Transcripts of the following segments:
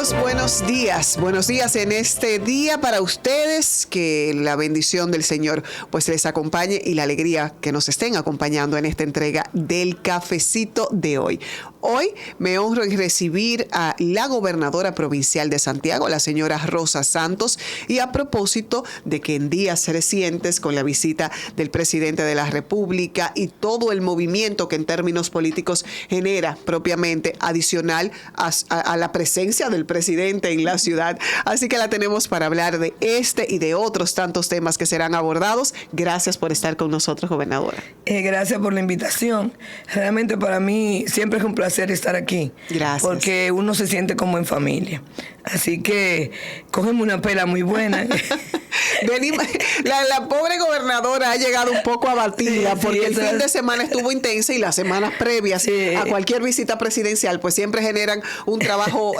amigos, buenos días. Buenos días en este día para ustedes. Que la bendición del Señor pues les acompañe y la alegría que nos estén acompañando en esta entrega del cafecito de hoy. Hoy me honro en recibir a la gobernadora provincial de Santiago, la señora Rosa Santos, y a propósito de que en días recientes, con la visita del presidente de la República y todo el movimiento que en términos políticos genera propiamente adicional a la presencia del presidente en la ciudad. Así que la tenemos para hablar de este y de otros tantos temas que serán abordados. Gracias por estar con nosotros, gobernadora. Gracias por la invitación. Realmente para mí siempre es un placer estar aquí. Gracias. Porque uno se siente como en familia. Así que cógeme una pela muy buena. La pobre gobernadora ha llegado un poco abatida porque el fin de semana estuvo intensa y las semanas previas a cualquier visita presidencial pues siempre generan un trabajo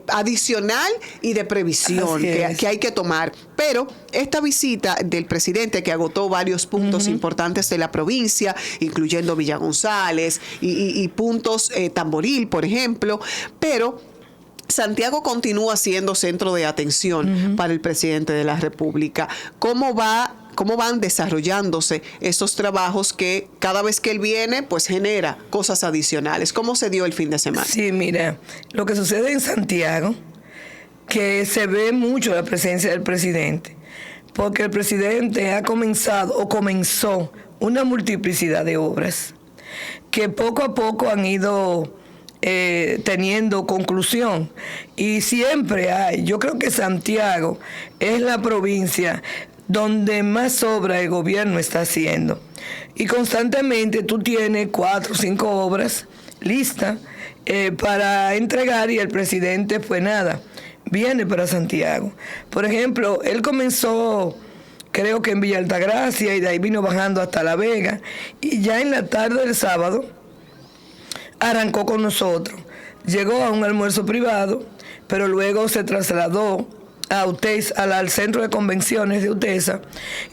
adicional y de previsión que hay que tomar. Pero esta visita del presidente, que agotó varios puntos importantes de la provincia, incluyendo Villa González y puntos Tamboril, por ejemplo, pero Santiago continúa siendo centro de atención para el presidente de la República. ¿Cómo van desarrollándose esos trabajos que cada vez que él viene, pues genera cosas adicionales? ¿Cómo se dio el fin de semana? Sí, mira, lo que sucede en Santiago, que se ve mucho la presencia del presidente, porque el presidente comenzó una multiplicidad de obras que poco a poco han ido teniendo conclusión, y siempre hay. Yo creo que Santiago es la provincia donde más obra el gobierno está haciendo, y constantemente tú tienes 4 o 5 obras listas para entregar, y el presidente pues nada, viene para Santiago. Por ejemplo, él comenzó creo que en Villa Altagracia, y de ahí vino bajando hasta La Vega, y ya en la tarde del sábado arrancó con nosotros. Llegó a un almuerzo privado, pero luego se trasladó a UTESA, al centro de convenciones de UTESA,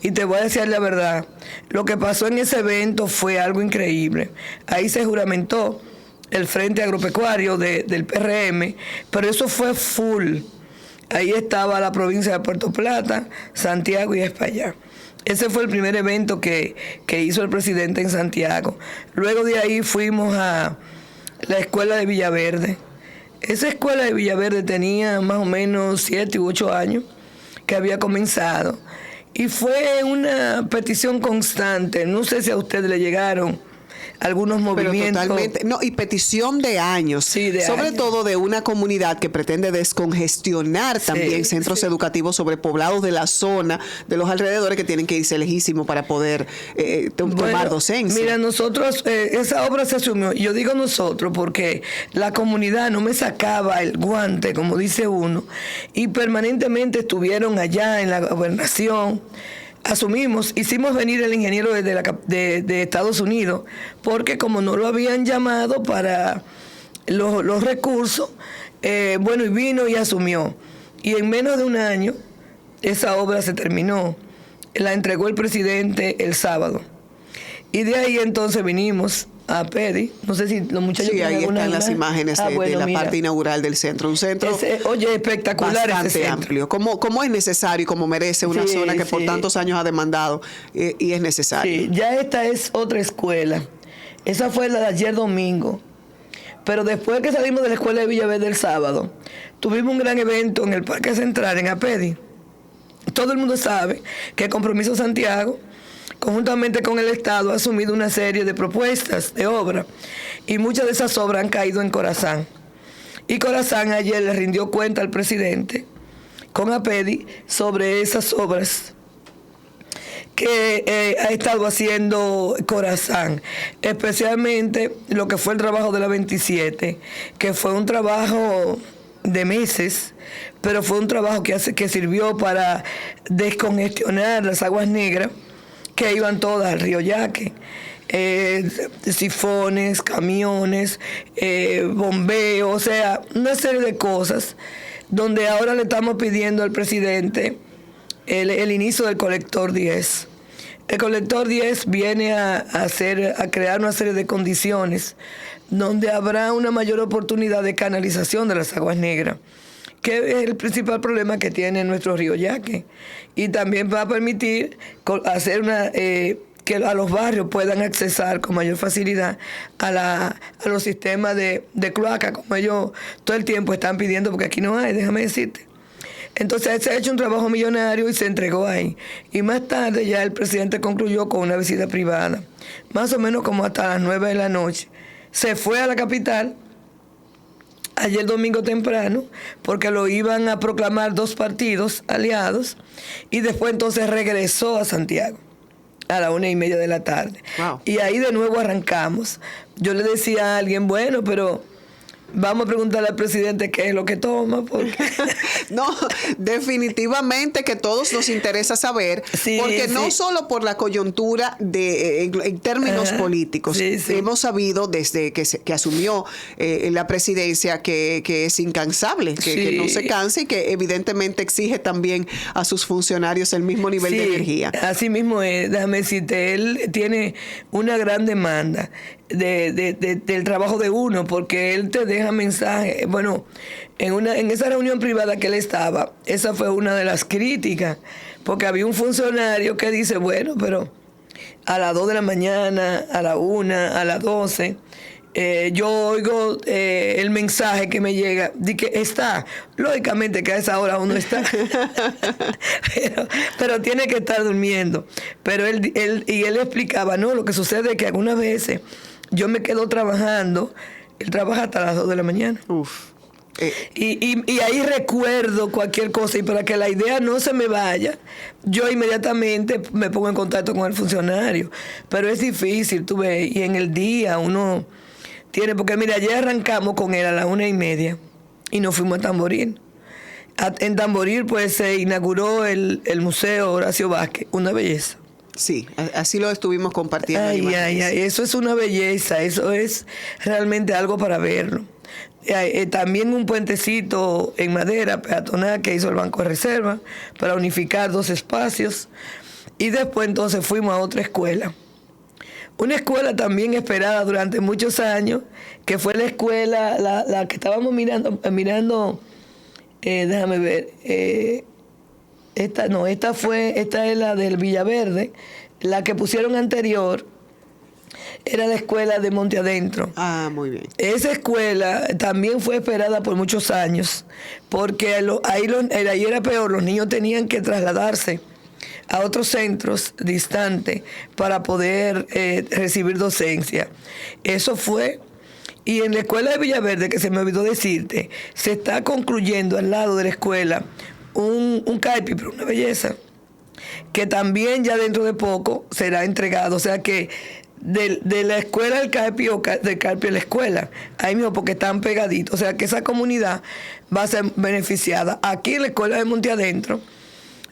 y te voy a decir la verdad, lo que pasó en ese evento fue algo increíble. Ahí se juramentó el Frente Agropecuario del PRM, pero eso fue full. Ahí estaba la provincia de Puerto Plata, Santiago y Espaillat. Ese fue el primer evento que hizo el presidente en Santiago. Luego de ahí fuimos a la escuela de Villaverde. Esa escuela de Villaverde tenía más o menos 7 u 8 años que había comenzado. Y fue una petición constante. No sé si a usted le llegaron algunos movimientos. Pero totalmente, no, y petición de años, sobre todo de una comunidad que pretende descongestionar también centros educativos sobrepoblados de la zona, de los alrededores, que tienen que irse lejísimos para poder tomar docencia. Mira, nosotros, esa obra se asumió, yo digo nosotros porque la comunidad no me sacaba el guante, como dice uno, y permanentemente estuvieron allá en la gobernación. Asumimos, hicimos venir el ingeniero de Estados Unidos, porque como no lo habían llamado para los recursos, y vino y asumió. Y en menos de un año, esa obra se terminó. La entregó el presidente el sábado. Y de ahí entonces vinimos a PEDI. No sé si los muchachos... Sí, ahí están las imágenes de la parte inaugural del centro. Un centro espectacular, bastante amplio. Como es necesario y como merece una zona que por tantos años ha demandado y es necesario. Sí, ya esta es otra escuela. Esa fue la de ayer domingo. Pero después que salimos de la escuela de Villaverde el sábado, tuvimos un gran evento en el Parque Central, en APEDI. Todo el mundo sabe que Compromiso Santiago, conjuntamente con el Estado, ha asumido una serie de propuestas de obra, y muchas de esas obras han caído en Corazán. Y Corazán ayer le rindió cuenta al presidente con APEDI sobre esas obras que ha estado haciendo Corazán, especialmente lo que fue el trabajo de la 27, que fue un trabajo de meses, pero fue un trabajo que sirvió para descongestionar las aguas negras que iban todas al río Yaque. Sifones, camiones, bombeo, o sea, una serie de cosas donde ahora le estamos pidiendo al presidente el inicio del colector 10. El colector 10 viene a crear una serie de condiciones donde habrá una mayor oportunidad de canalización de las aguas negras. que es el principal problema que tiene nuestro río Yaque. Y también va a permitir hacer que a los barrios puedan accesar con mayor facilidad a los sistemas de cloaca, como ellos todo el tiempo están pidiendo, porque aquí no hay, déjame decirte. Entonces se ha hecho un trabajo millonario y se entregó ahí. Y más tarde ya el presidente concluyó con una visita privada, más o menos como hasta las 9 de la noche. Se fue a la capital ayer domingo temprano, porque lo iban a proclamar 2 partidos aliados, y después entonces regresó a Santiago a la 1:30 de la tarde. Wow. Y ahí de nuevo arrancamos. Yo le decía a alguien, bueno, pero vamos a preguntarle al presidente qué es lo que toma, porque no, definitivamente que todos nos interesa saber, sí, porque sí. no solo por la coyuntura en términos políticos, sí, sí. hemos sabido desde que asumió la presidencia que es incansable, que no se cansa y que evidentemente exige también a sus funcionarios el mismo nivel de energía. Así mismo es, déjame decirte, él tiene una gran demanda del trabajo de uno, porque él te deja mensajes. Bueno, en esa reunión privada que él estaba, esa fue una de las críticas, porque había un funcionario que dice, bueno, pero a las 2 de la mañana, a la 1, a las 12, yo oigo el mensaje que me llega de que está, lógicamente que a esa hora uno está, pero tiene que estar durmiendo. Pero él explicaba, no, lo que sucede es que algunas veces yo me quedo trabajando, él trabaja hasta las 2 de la mañana. Uf. Y ahí recuerdo cualquier cosa, y para que la idea no se me vaya, yo inmediatamente me pongo en contacto con el funcionario. Pero es difícil, tú ves, y en el día uno tiene, porque mira, ayer arrancamos con él a las 1:30 y nos fuimos a Tamboril. En Tamboril pues se inauguró el Museo Horacio Vázquez, una belleza. Sí, así lo estuvimos compartiendo. Ay, eso es una belleza, eso es realmente algo para verlo. También un puentecito en madera peatonal que hizo el Banco de Reserva para unificar 2 espacios. Y después entonces fuimos a otra escuela. Una escuela también esperada durante muchos años, que fue la escuela, la que estábamos mirando, déjame ver, esta es la del Villaverde, la que pusieron anterior era la escuela de Monte Adentro. Ah, muy bien. Esa escuela también fue esperada por muchos años, porque ahí era peor, los niños tenían que trasladarse a otros centros distantes para poder recibir docencia. Eso fue. Y en la escuela de Villaverde, que se me olvidó decirte, se está concluyendo al lado de la escuela un CAIPI, pero una belleza, que también ya dentro de poco será entregado. O sea que de la escuela del CAIPI o del CAIPI a la escuela, ahí mismo, porque están pegaditos. O sea que esa comunidad va a ser beneficiada. Aquí en la escuela de Monte Adentro,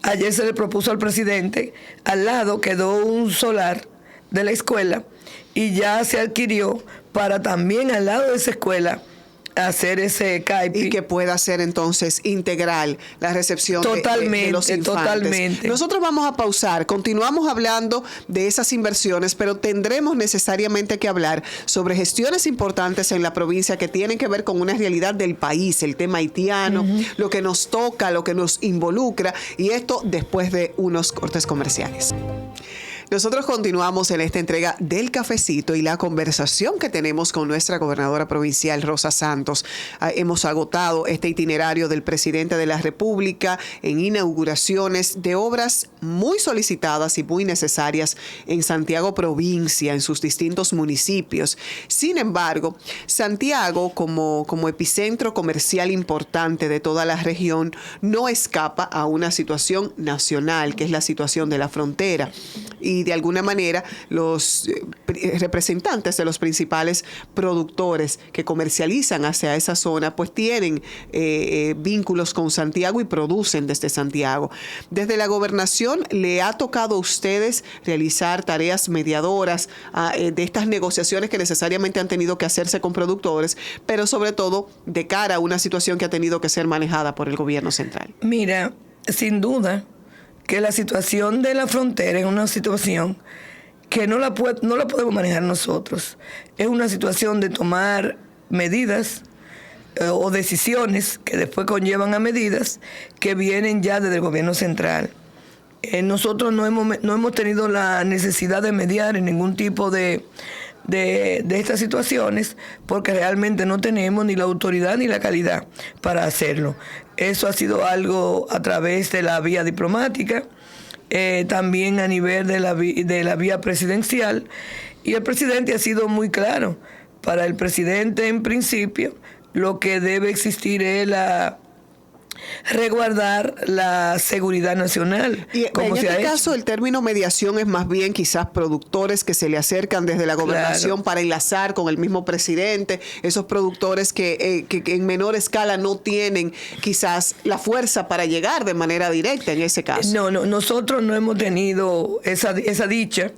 ayer se le propuso al presidente, al lado quedó un solar de la escuela y ya se adquirió para también al lado de esa escuela hacer ese CAIPI. Y que pueda ser entonces integral la recepción de los infantes. Totalmente. Nosotros vamos a pausar, continuamos hablando de esas inversiones, pero tendremos necesariamente que hablar sobre gestiones importantes en la provincia que tienen que ver con una realidad del país, el tema haitiano, lo que nos toca, lo que nos involucra, y esto después de unos cortes comerciales. Nosotros continuamos en esta entrega del cafecito y la conversación que tenemos con nuestra gobernadora provincial, Rosa Santos. Hemos agotado este itinerario del presidente de la República en inauguraciones de obras muy solicitadas y muy necesarias en Santiago provincia, en sus distintos municipios. Sin embargo, Santiago, como epicentro comercial importante de toda la región, no escapa a una situación nacional, que es la situación de la frontera. Y de alguna manera los representantes de los principales productores que comercializan hacia esa zona pues tienen vínculos con Santiago y producen desde Santiago. Desde la gobernación le ha tocado a ustedes realizar tareas mediadoras de estas negociaciones que necesariamente han tenido que hacerse con productores, pero sobre todo de cara a una situación que ha tenido que ser manejada por el gobierno central. Mira, sin duda que la situación de la frontera es una situación que no la podemos manejar nosotros. Es una situación de tomar medidas, o decisiones que después conllevan a medidas que vienen ya desde el gobierno central. Nosotros no hemos tenido la necesidad de mediar en ningún tipo de estas situaciones porque realmente no tenemos ni la autoridad ni la calidad para hacerlo. Eso ha sido algo a través de la vía diplomática, también a nivel de la vía presidencial, y el presidente ha sido muy claro. Para el presidente, en principio, lo que debe existir es resguardar la seguridad nacional. Y en este caso el término mediación es más bien quizás productores que se le acercan desde la gobernación, claro, para enlazar con el mismo presidente, esos productores que en menor escala no tienen quizás la fuerza para llegar de manera directa en ese caso. No, nosotros no hemos tenido esa dicha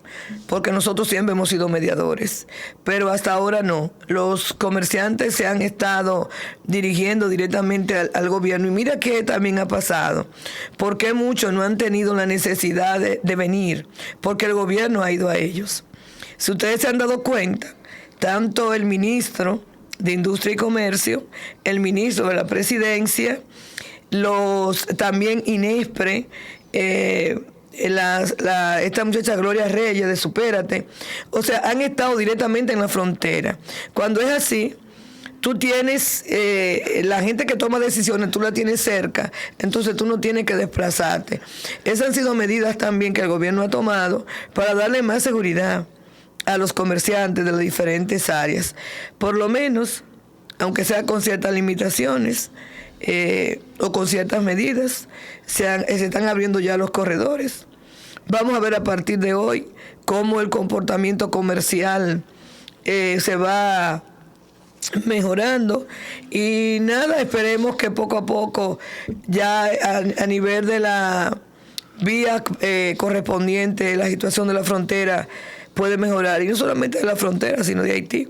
porque nosotros siempre hemos sido mediadores, pero hasta ahora no. Los comerciantes se han estado dirigiendo directamente al gobierno, y mira que también ha pasado, porque muchos no han tenido la necesidad de venir, porque el gobierno ha ido a ellos. Si ustedes se han dado cuenta, tanto el ministro de Industria y Comercio, el ministro de la Presidencia, también INESPRE, esta muchacha Gloria Reyes de Supérate, o sea, han estado directamente en la frontera. Cuando es así, tú tienes, la gente que toma decisiones, tú la tienes cerca, entonces tú no tienes que desplazarte. Esas han sido medidas también que el gobierno ha tomado para darle más seguridad a los comerciantes de las diferentes áreas. Por lo menos, aunque sea con ciertas limitaciones o con ciertas medidas, se están abriendo ya los corredores. Vamos a ver a partir de hoy cómo el comportamiento comercial se va mejorando, y nada, esperemos que poco a poco ya a nivel de la vía correspondiente la situación de la frontera puede mejorar, y no solamente de la frontera sino de Haití,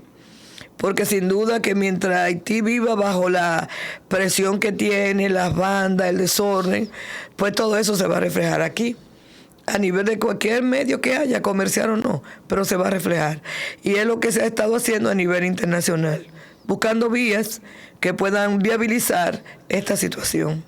porque sin duda que mientras Haití viva bajo la presión que tiene, las bandas, el desorden, pues todo eso se va a reflejar aquí a nivel de cualquier medio que haya, comercial o no, pero se va a reflejar, y es lo que se ha estado haciendo a nivel internacional, buscando vías que puedan viabilizar esta situación.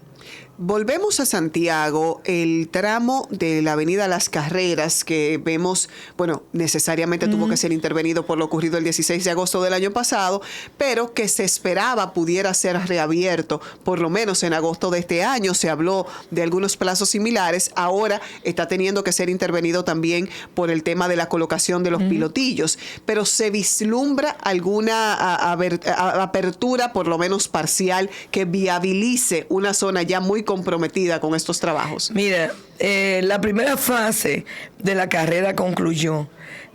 Volvemos a Santiago, el tramo de la avenida Las Carreras que vemos, bueno, necesariamente tuvo que ser intervenido por lo ocurrido el 16 de agosto del año pasado, pero que se esperaba pudiera ser reabierto, por lo menos en agosto de este año. Se habló de algunos plazos similares, ahora está teniendo que ser intervenido también por el tema de la colocación de los pilotillos, pero se vislumbra alguna apertura, por lo menos parcial, que viabilice una zona ya muy comprometida con estos trabajos. Mira, la primera fase de la carrera concluyó,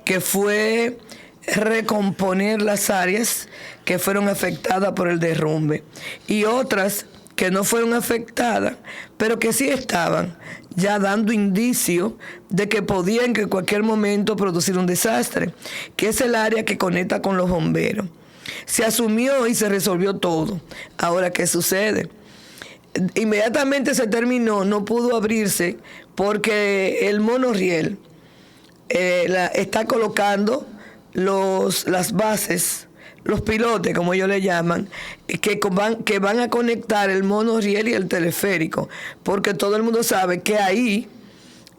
que fue recomponer las áreas que fueron afectadas por el derrumbe y otras que no fueron afectadas, pero que sí estaban ya dando indicio de que podían en cualquier momento producir un desastre, que es el área que conecta con los bomberos. Se asumió y se resolvió todo. Ahora, ¿qué sucede? Inmediatamente se terminó, no pudo abrirse porque el monorriel está colocando las bases, los pilotes, como ellos le llaman, que van a conectar el monorriel y el teleférico, porque todo el mundo sabe que ahí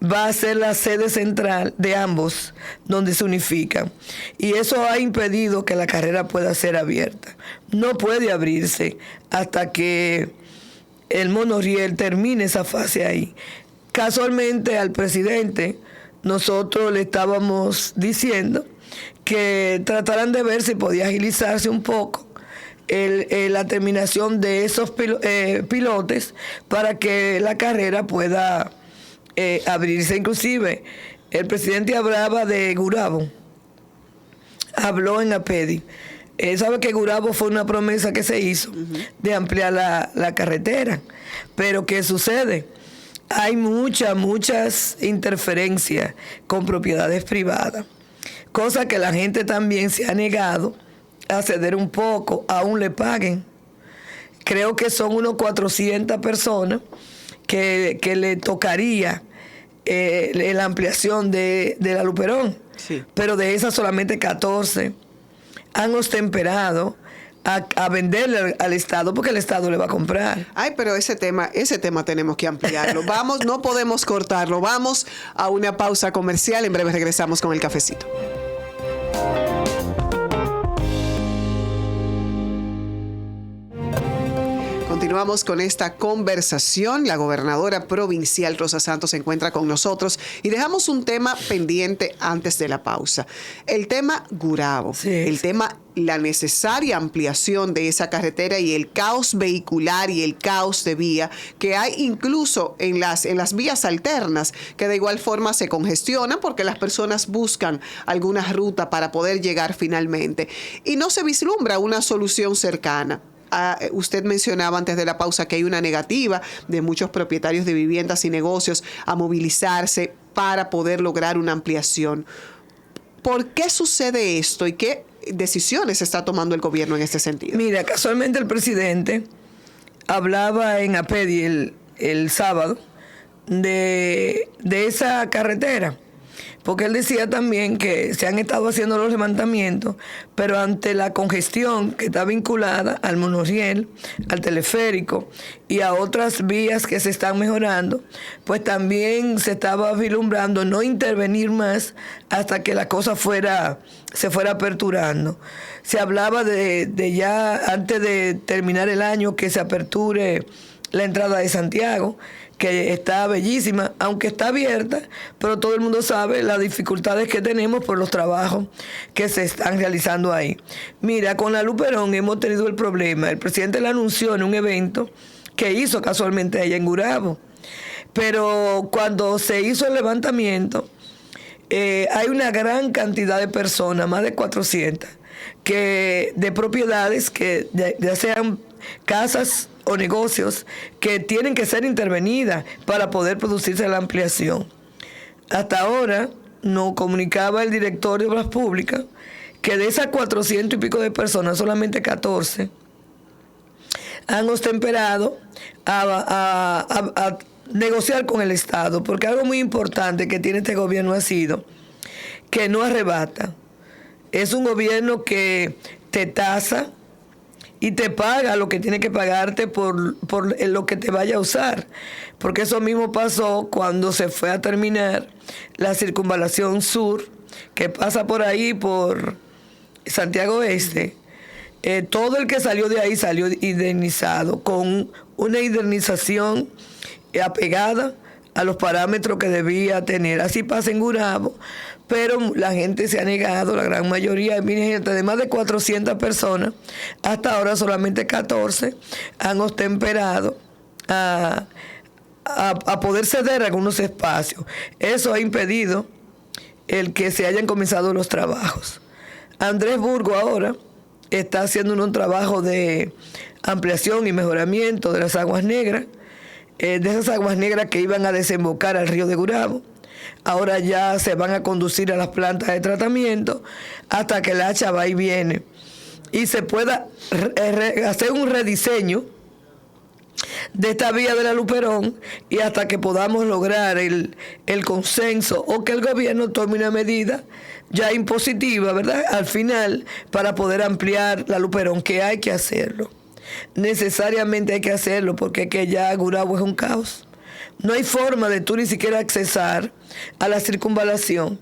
va a ser la sede central de ambos, donde se unifican. Y eso ha impedido que la carrera pueda ser abierta. No puede abrirse hasta que el monorriel termine esa fase ahí. Casualmente al presidente nosotros le estábamos diciendo que trataran de ver si podía agilizarse un poco la terminación de esos pilotes para que la carrera pueda abrirse. Inclusive el presidente hablaba de Gurabo, habló en APEDI. Sabe que Gurabo fue una promesa que se hizo de ampliar la carretera, pero ¿qué sucede? Hay muchas interferencias con propiedades privadas, cosa que la gente también se ha negado a ceder un poco, aún le paguen. Creo que son unos 400 personas que le tocaría la ampliación de la Luperón, sí, pero de esas solamente 14 han ostemperado a venderle al Estado, porque el Estado le va a comprar. Ay, pero ese tema tenemos que ampliarlo. Vamos, no podemos cortarlo. Vamos a una pausa comercial. En breve regresamos con el cafecito. Continuamos con esta conversación. La gobernadora provincial Rosa Santos se encuentra con nosotros y dejamos un tema pendiente antes de la pausa. El tema Gurabo, sí, el tema la necesaria ampliación de esa carretera y el caos vehicular y el caos de vía que hay incluso en las vías alternas, que de igual forma se congestionan porque las personas buscan alguna ruta para poder llegar finalmente y no se vislumbra una solución cercana. Usted mencionaba antes de la pausa que hay una negativa de muchos propietarios de viviendas y negocios a movilizarse para poder lograr una ampliación. ¿Por qué sucede esto y qué decisiones está tomando el gobierno en este sentido? Mira, casualmente el presidente hablaba en APEDI el sábado de esa carretera, porque él decía también que se han estado haciendo los levantamientos, pero ante la congestión que está vinculada al monorriel, al teleférico y a otras vías que se están mejorando, pues también se estaba vislumbrando no intervenir más hasta que la cosa se fuera aperturando. Se hablaba de ya antes de terminar el año que se aperture la entrada de Santiago, que está bellísima, aunque está abierta, pero todo el mundo sabe las dificultades que tenemos por los trabajos que se están realizando ahí. Mira, con la Luperón hemos tenido el problema. El presidente la anunció en un evento que hizo casualmente allá en Gurabo, pero cuando se hizo el levantamiento, hay una gran cantidad de personas, más de 400, de propiedades que ya sean casas o negocios que tienen que ser intervenidas para poder producirse la ampliación. Hasta ahora nos comunicaba el director de Obras Públicas que de esas 400 y pico de personas, solamente 14 han obtemperado a negociar con el Estado, porque algo muy importante que tiene este gobierno ha sido que no arrebata. Es un gobierno que te tasa y te paga lo que tiene que pagarte por lo que te vaya a usar. Porque eso mismo pasó cuando se fue a terminar la circunvalación sur, que pasa por ahí, por Santiago Este. Todo el que salió de ahí salió indemnizado, con una indemnización apegada a los parámetros que debía tener. Así pasa en Gurabo, pero la gente se ha negado, la gran mayoría, miren, gente, de más de 400 personas, hasta ahora solamente 14 han obtemperado a poder ceder algunos espacios. Eso ha impedido el que se hayan comenzado los trabajos. Andrés Burgo ahora está haciendo un trabajo de ampliación y mejoramiento de las aguas negras, de esas aguas negras que iban a desembocar al río de Gurabo. Ahora ya se van a conducir a las plantas de tratamiento hasta que el hacha va y viene y se pueda hacer un rediseño de esta vía de la Luperón, y hasta que podamos lograr el consenso o que el gobierno tome una medida ya impositiva, ¿verdad?, al final, para poder ampliar la Luperón, que hay que hacerlo. Necesariamente hay que hacerlo, porque es que ya Gurabo es un caos. No hay forma de tú ni siquiera accesar a la circunvalación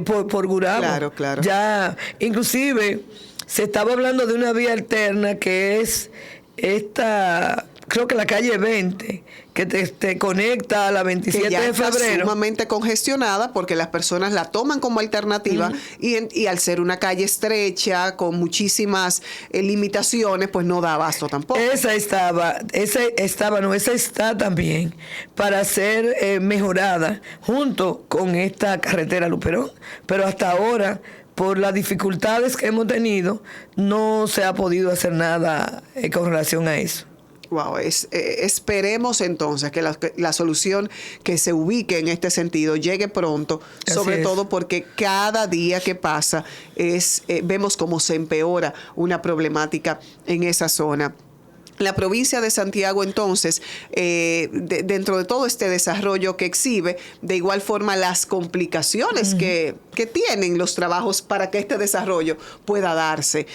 por Gurabo. Claro, claro. Ya, inclusive, se estaba hablando de una vía alterna que es esta, creo que la calle 20, que te conecta a la 27 que ya de febrero. Está sumamente congestionada porque las personas la toman como alternativa y al ser una calle estrecha con muchísimas limitaciones, pues no da abasto tampoco. Esa está también para ser mejorada junto con esta carretera Luperón, pero hasta ahora, por las dificultades que hemos tenido, no se ha podido hacer nada con relación a eso. Wow, esperemos entonces que la solución que se ubique en este sentido llegue pronto, sobre todo porque cada día que pasa vemos cómo se empeora una problemática en esa zona. La provincia de Santiago, entonces, dentro de todo este desarrollo que exhibe, de igual forma las complicaciones que que tienen los trabajos para que este desarrollo pueda darse.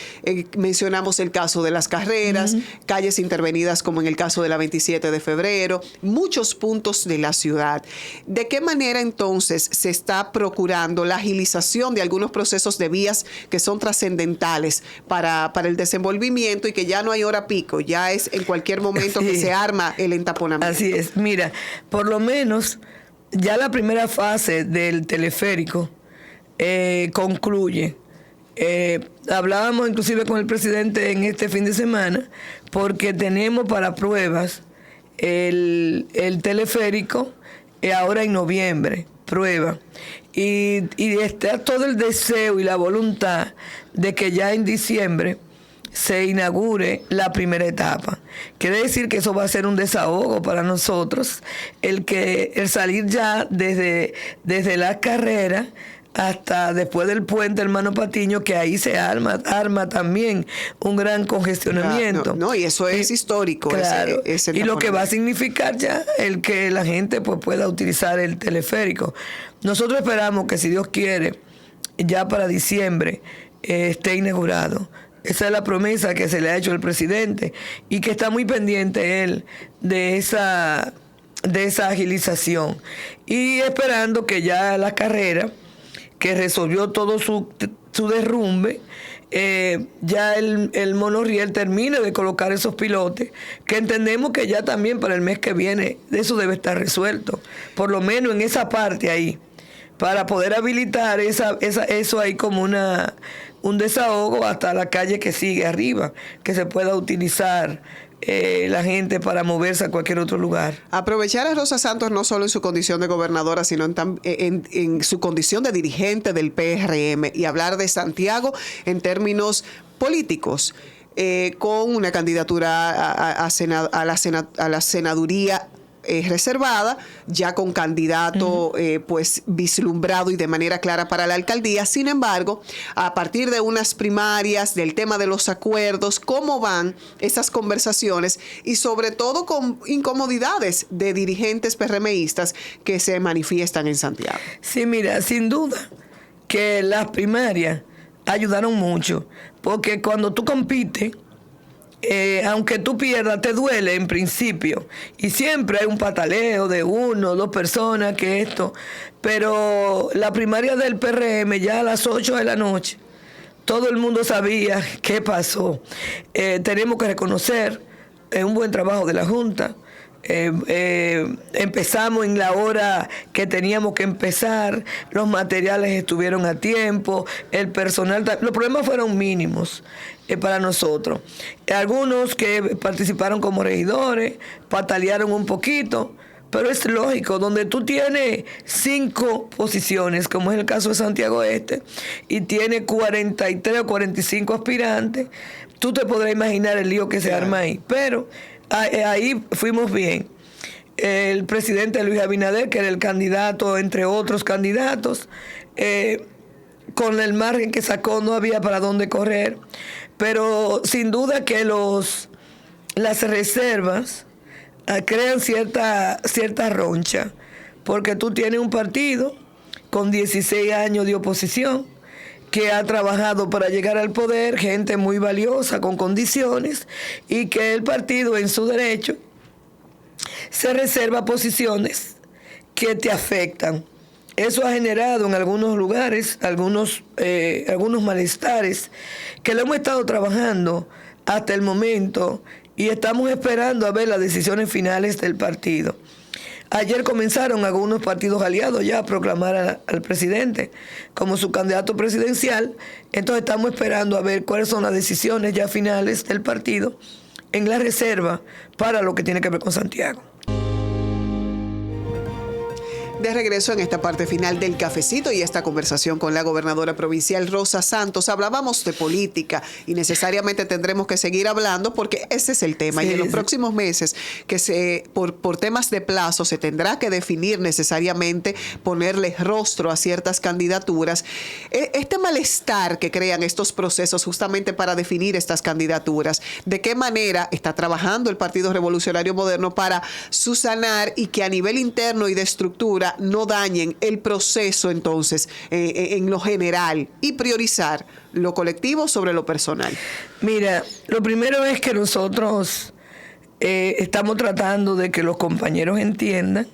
Mencionamos el caso de las carreras, calles intervenidas como en el caso de la 27 de febrero, muchos puntos de la ciudad. ¿De qué manera entonces se está procurando la agilización de algunos procesos de vías que son trascendentales para el desenvolvimiento y que ya no hay hora pico, ya es en cualquier momento que se arma el entaponamiento? Así es. Mira, por lo menos ya la primera fase del teleférico concluye. Hablábamos inclusive con el presidente en este fin de semana porque tenemos para pruebas el teleférico ahora en noviembre, prueba. Y está todo el deseo y la voluntad de que ya en diciembre se inaugure la primera etapa. Quiere decir que eso va a ser un desahogo para nosotros, el salir ya desde las carreras hasta después del puente Hermano Patiño, que ahí se arma también un gran congestionamiento. Y eso es histórico. Claro, ese y lo que va a significar ya el que la gente pues pueda utilizar el teleférico. Nosotros esperamos que, si Dios quiere, ya para diciembre esté inaugurado. Esa es la promesa que se le ha hecho al presidente y que está muy pendiente él de esa agilización. Y esperando que ya la carrera, que resolvió todo su derrumbe, ya el monorriel termine de colocar esos pilotes, que entendemos que ya también para el mes que viene eso debe estar resuelto, por lo menos en esa parte ahí, para poder habilitar eso ahí como un desahogo hasta la calle que sigue arriba, que se pueda utilizar la gente para moverse a cualquier otro lugar. Aprovechar a Rosa Santos no solo en su condición de gobernadora, sino en su condición de dirigente del PRM, y hablar de Santiago en términos políticos, con una candidatura a la senaduría reservada, ya con candidato pues vislumbrado y de manera clara para la alcaldía. Sin embargo, a partir de unas primarias, del tema de los acuerdos, cómo van esas conversaciones y sobre todo con incomodidades de dirigentes PRMistas que se manifiestan en Santiago. Sí, mira, sin duda que las primarias ayudaron mucho, porque cuando tú compites, aunque tú pierdas, te duele en principio. Y siempre hay un pataleo de 1 o 2 personas que esto. Pero la primaria del PRM, ya a las 8 de la noche, todo el mundo sabía qué pasó. Tenemos que reconocer un buen trabajo de la Junta. Empezamos en la hora que teníamos que empezar, los materiales estuvieron a tiempo, el personal, los problemas fueron mínimos para nosotros. Algunos que participaron como regidores patalearon un poquito, pero es lógico, donde tú tienes 5 posiciones, como es el caso de Santiago Este, y tienes 43 o 45 aspirantes, tú te podrás imaginar el lío que se arma ahí. Pero ahí fuimos bien. El presidente Luis Abinader, que era el candidato, entre otros candidatos, con el margen que sacó no había para dónde correr, pero sin duda que las reservas crean cierta roncha, porque tú tienes un partido con 16 años de oposición, que ha trabajado para llegar al poder, gente muy valiosa, con condiciones, y que el partido, en su derecho, se reserva posiciones que te afectan. Eso ha generado en algunos lugares algunos malestares que lo hemos estado trabajando hasta el momento y estamos esperando a ver las decisiones finales del partido. Ayer comenzaron algunos partidos aliados ya a proclamar al presidente como su candidato presidencial. Entonces estamos esperando a ver cuáles son las decisiones ya finales del partido en la reserva para lo que tiene que ver con Santiago. De regreso en esta parte final del cafecito y esta conversación con la gobernadora provincial Rosa Santos. Hablábamos de política y necesariamente tendremos que seguir hablando porque ese es el tema. Sí, y en los próximos meses, que por temas de plazo se tendrá que definir necesariamente, ponerle rostro a ciertas candidaturas. Este malestar que crean estos procesos justamente para definir estas candidaturas, ¿de qué manera está trabajando el Partido Revolucionario Moderno para subsanar y que a nivel interno y de estructura candidatura no dañen el proceso entonces en lo general y priorizar lo colectivo sobre lo personal? Mira, lo primero es que nosotros estamos tratando de que los compañeros entiendan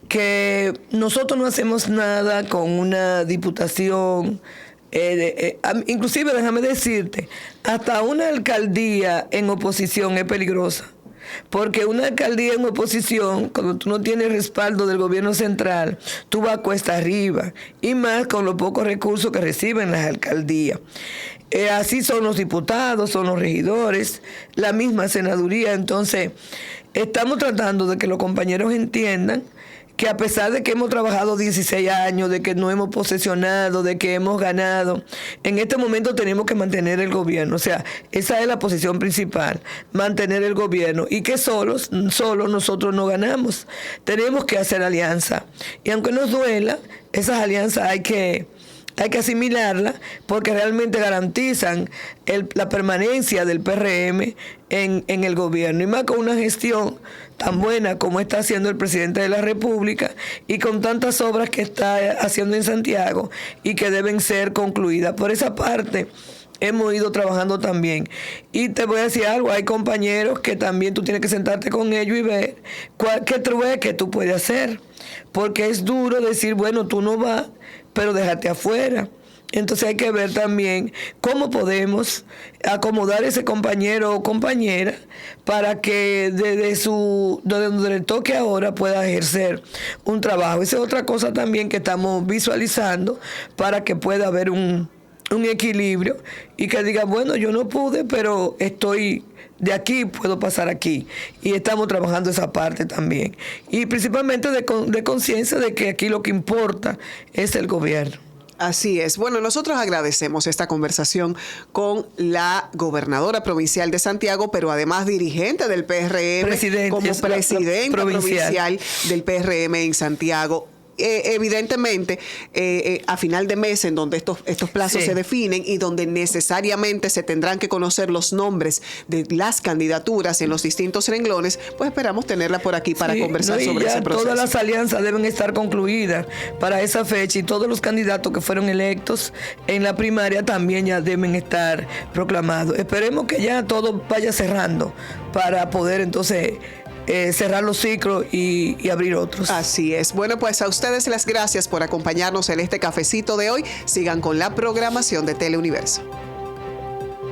que nosotros no hacemos nada con una diputación. Inclusive, déjame decirte, hasta una alcaldía en oposición es peligrosa. Porque una alcaldía en oposición, cuando tú no tienes respaldo del gobierno central, tú vas cuesta arriba, y más con los pocos recursos que reciben las alcaldías. Así son los diputados, son los regidores, la misma senaduría. Entonces, estamos tratando de que los compañeros entiendan que a pesar de que hemos trabajado 16 años, de que no hemos posesionado, de que hemos ganado, en este momento tenemos que mantener el gobierno. O sea, esa es la posición principal, mantener el gobierno, y que solo nosotros no ganamos. Tenemos que hacer alianza. Y aunque nos duela, esas alianzas hay que asimilarla, porque realmente garantizan la permanencia del PRM en el gobierno, y más con una gestión tan buena como está haciendo el presidente de la República y con tantas obras que está haciendo en Santiago y que deben ser concluidas. Por esa parte hemos ido trabajando también. Y te voy a decir algo, hay compañeros que también tú tienes que sentarte con ellos y ver qué tú puedes hacer, porque es duro decir, bueno, tú no vas, pero déjate afuera. Entonces hay que ver también cómo podemos acomodar ese compañero o compañera para que desde donde le toque ahora pueda ejercer un trabajo. Esa es otra cosa también que estamos visualizando, para que pueda haber un equilibrio y que diga, bueno, yo no pude, pero estoy de aquí, puedo pasar aquí. Y estamos trabajando esa parte también. Y principalmente de conciencia de que aquí lo que importa es el gobierno. Así es. Bueno, nosotros agradecemos esta conversación con la gobernadora provincial de Santiago, pero además dirigente del PRM, como presidenta provincial del PRM en Santiago. Evidentemente, a final de mes, en donde estos plazos se definen y donde necesariamente se tendrán que conocer los nombres de las candidaturas en los distintos renglones, pues esperamos tenerla por aquí para conversar sobre ese proceso. Todas las alianzas deben estar concluidas para esa fecha, y todos los candidatos que fueron electos en la primaria también ya deben estar proclamados. Esperemos que ya todo vaya cerrando para poder entonces cerrar los ciclos y abrir otros. Así es. Bueno, pues a ustedes las gracias por acompañarnos en este cafecito de hoy. Sigan con la programación de Teleuniverso.